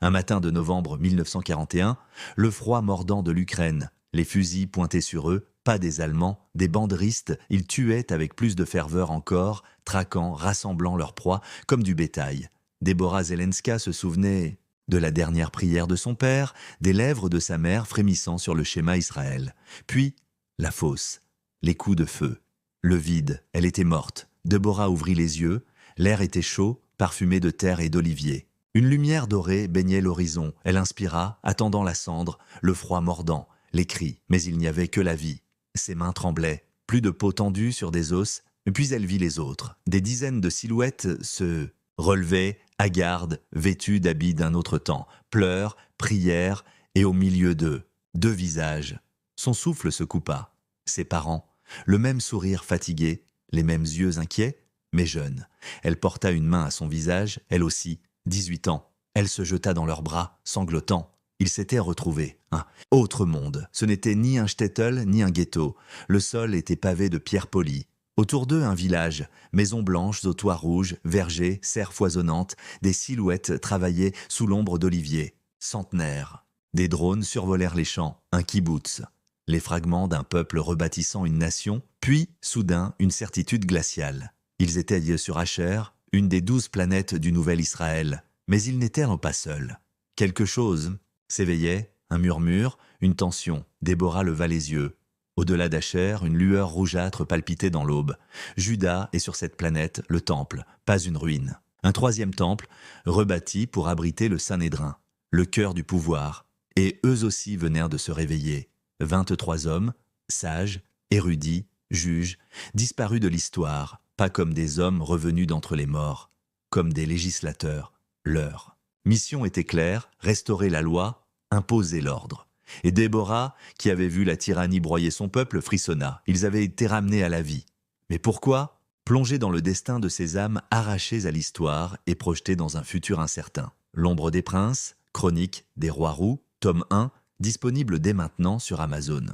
Un matin de novembre 1941, le froid mordant de l'Ukraine, les fusils pointés sur eux, pas des Allemands, des banderistes, ils tuaient avec plus de ferveur encore, traquant, rassemblant leur proie comme du bétail. Deborah Zelenska se souvenait de la dernière prière de son père, des lèvres de sa mère frémissant sur le schéma Israël. Puis, la fosse, les coups de feu, le vide, elle était morte. Deborah ouvrit les yeux, l'air était chaud, parfumé de terre et d'olivier. Une lumière dorée baignait l'horizon, elle inspira, attendant la cendre, le froid mordant, les cris, mais il n'y avait que la vie. Ses mains tremblaient, plus de peau tendue sur des os, puis elle vit les autres. Des dizaines de silhouettes se relevaient, hagardes, vêtues d'habits d'un autre temps, pleurs, prières, et au milieu d'eux, deux visages. Son souffle se coupa. Ses parents, le même sourire fatigué, les mêmes yeux inquiets, mais jeunes. Elle porta une main à son visage, elle aussi, 18 ans. Elle se jeta dans leurs bras, sanglotant. Ils s'étaient retrouvés. Un autre monde. Ce n'était ni un shtetl, ni un ghetto. Le sol était pavé de pierres polies. Autour d'eux, un village. Maisons blanches aux toits rouges, vergers, serres foisonnantes, des silhouettes travaillaient sous l'ombre d'oliviers. Centenaires. Des drones survolèrent les champs. Un kibbutz. Les fragments d'un peuple rebâtissant une nation, puis, soudain, une certitude glaciale. Ils étaient sur Asher, une des 12 planètes du nouvel Israël. Mais ils n'étaient pas seuls. Quelque chose s'éveillait, un murmure, une tension. Déborah leva les yeux. Au-delà d'Asher, une lueur rougeâtre palpitait dans l'aube. Juda est sur cette planète, le temple, pas une ruine. Un troisième temple, rebâti pour abriter le Sanhédrin, le cœur du pouvoir. Et eux aussi venèrent de se réveiller. 23 hommes, sages, érudits, juges, disparus de l'histoire, pas comme des hommes revenus d'entre les morts, comme des législateurs, leur mission était claire, restaurer la loi, imposer l'ordre. Et Déborah, qui avait vu la tyrannie broyer son peuple, frissonna. Ils avaient été ramenés à la vie. Mais pourquoi? Plongés dans le destin de ces âmes arrachées à l'histoire et projetées dans un futur incertain. L'ombre des princes, chronique des rois roux, tome 1, disponible dès maintenant sur Amazon.